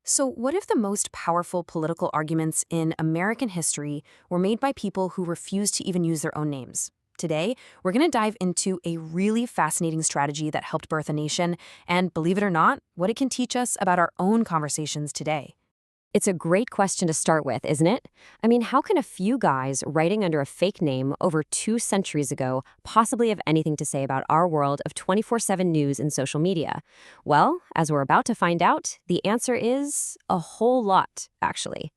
So, what if the most powerful political arguments in American history were made by people who refused to even use their own names? Today, we're going to dive into a really fascinating strategy that helped birth a nation, and believe it or not, what it can teach us about our own conversations today. It's a great question to start with, isn't it? I mean, how can a few guys writing under a fake name over 2 centuries ago possibly have anything to say about our world of 24/7 news and social media? Well, as we're about to find out, the answer is a whole lot, actually.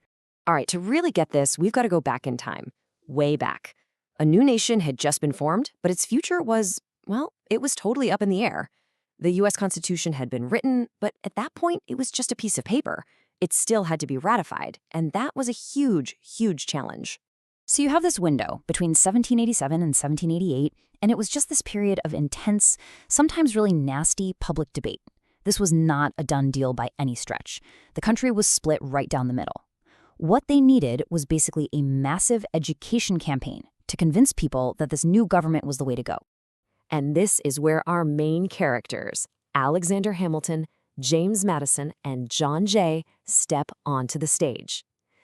All right, to really get this, we've got to go back in time, way back. A new nation had just been formed, but its future was, well, it was totally up in the air. The U.S. Constitution had been written, but at that point, it was just a piece of paper. It still had to be ratified, and that was a huge, huge challenge. So you have this window between 1787 and 1788, and it was just this period of intense, sometimes really nasty public debate. This was not a done deal by any stretch. The country was split right down the middle. What they needed was basically a massive education campaign to convince people that this new government was the way to go. And this is where our main characters, Alexander Hamilton, James Madison, and John Jay, step onto the stage.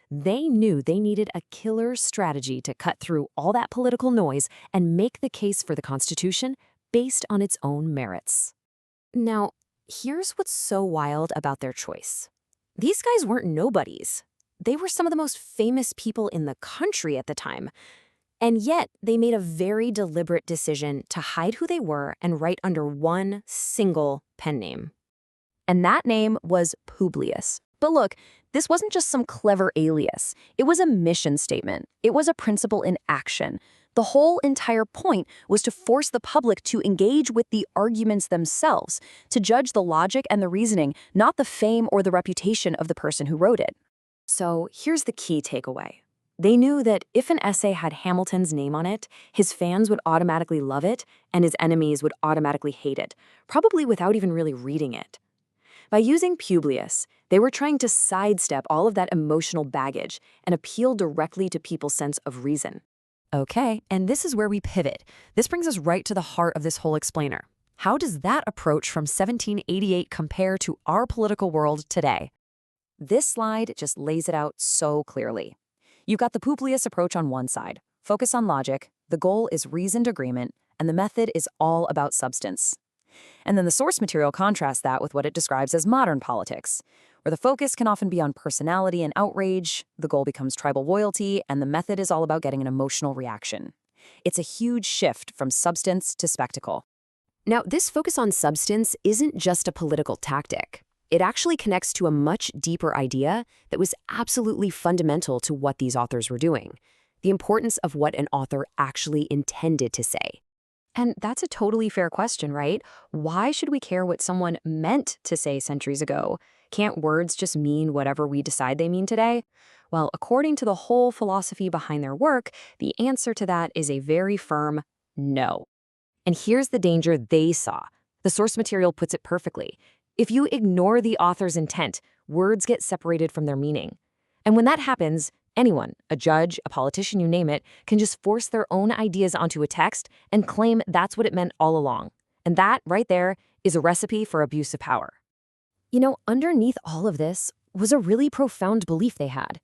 They knew they needed a killer strategy to cut through all that political noise and make the case for the Constitution based on its own merits. Now, here's what's so wild about their choice. These guys weren't nobodies. They were some of the most famous people in the country at the time. And yet, they made a very deliberate decision to hide who they were and write under one single pen name. And that name was Publius. But look, this wasn't just some clever alias. It was a mission statement. It was a principle in action. The whole entire point was to force the public to engage with the arguments themselves, to judge the logic and the reasoning, not the fame or the reputation of the person who wrote it. So here's the key takeaway. They knew that if an essay had Hamilton's name on it, his fans would automatically love it, and his enemies would automatically hate it, probably without even really reading it. By using Publius, they were trying to sidestep all of that emotional baggage and appeal directly to people's sense of reason. Okay, and this is where we pivot. This brings us right to the heart of this whole explainer. How does that approach from 1788 compare to our political world today? This slide just lays it out so clearly. You've got the Publius approach on one side. Focus on logic, the goal is reasoned agreement, and the method is all about substance. And then the source material contrasts that with what it describes as modern politics, where the focus can often be on personality and outrage, the goal becomes tribal loyalty, and the method is all about getting an emotional reaction. It's a huge shift from substance to spectacle. Now, this focus on substance isn't just a political tactic. It actually connects to a much deeper idea that was absolutely fundamental to what these authors were doing, the importance of what an author actually intended to say. And that's a totally fair question, right? Why should we care what someone meant to say centuries ago? Can't words just mean whatever we decide they mean today? Well, according to the whole philosophy behind their work, the answer to that is a very firm no. And here's the danger they saw. The source material puts it perfectly. If you ignore the author's intent, words get separated from their meaning. And when that happens, anyone, a judge, a politician, you name it, can just force their own ideas onto a text and claim that's what it meant all along. And that, right there, is a recipe for abuse of power. You know, underneath all of this was a really profound belief they had.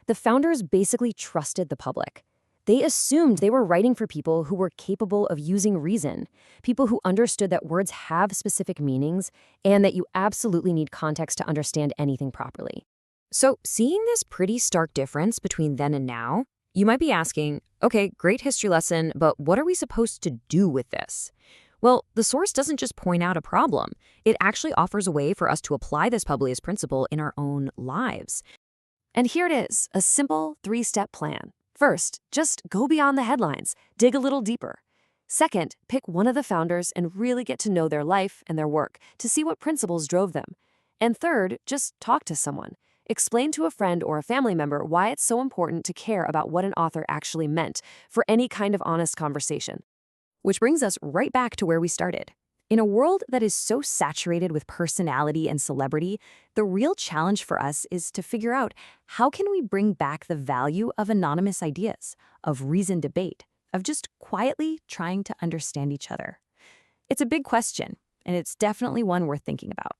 The founders basically trusted the public. They assumed they were writing for people who were capable of using reason, people who understood that words have specific meanings and that you absolutely need context to understand anything properly. So, seeing this pretty stark difference between then and now, you might be asking, okay, great history lesson, but what are we supposed to do with this? Well, the source doesn't just point out a problem. It actually offers a way for us to apply this Publius principle in our own lives. And here it is, a simple 3-step plan. First, just go beyond the headlines, dig a little deeper. Second, pick one of the founders and really get to know their life and their work to see what principles drove them. And third, just talk to someone. Explain to a friend or a family member why it's so important to care about what an author actually meant for any kind of honest conversation. Which brings us right back to where we started. In a world that is so saturated with personality and celebrity, the real challenge for us is to figure out how can we bring back the value of anonymous ideas, of reasoned debate, of just quietly trying to understand each other. It's a big question, and it's definitely one worth thinking about.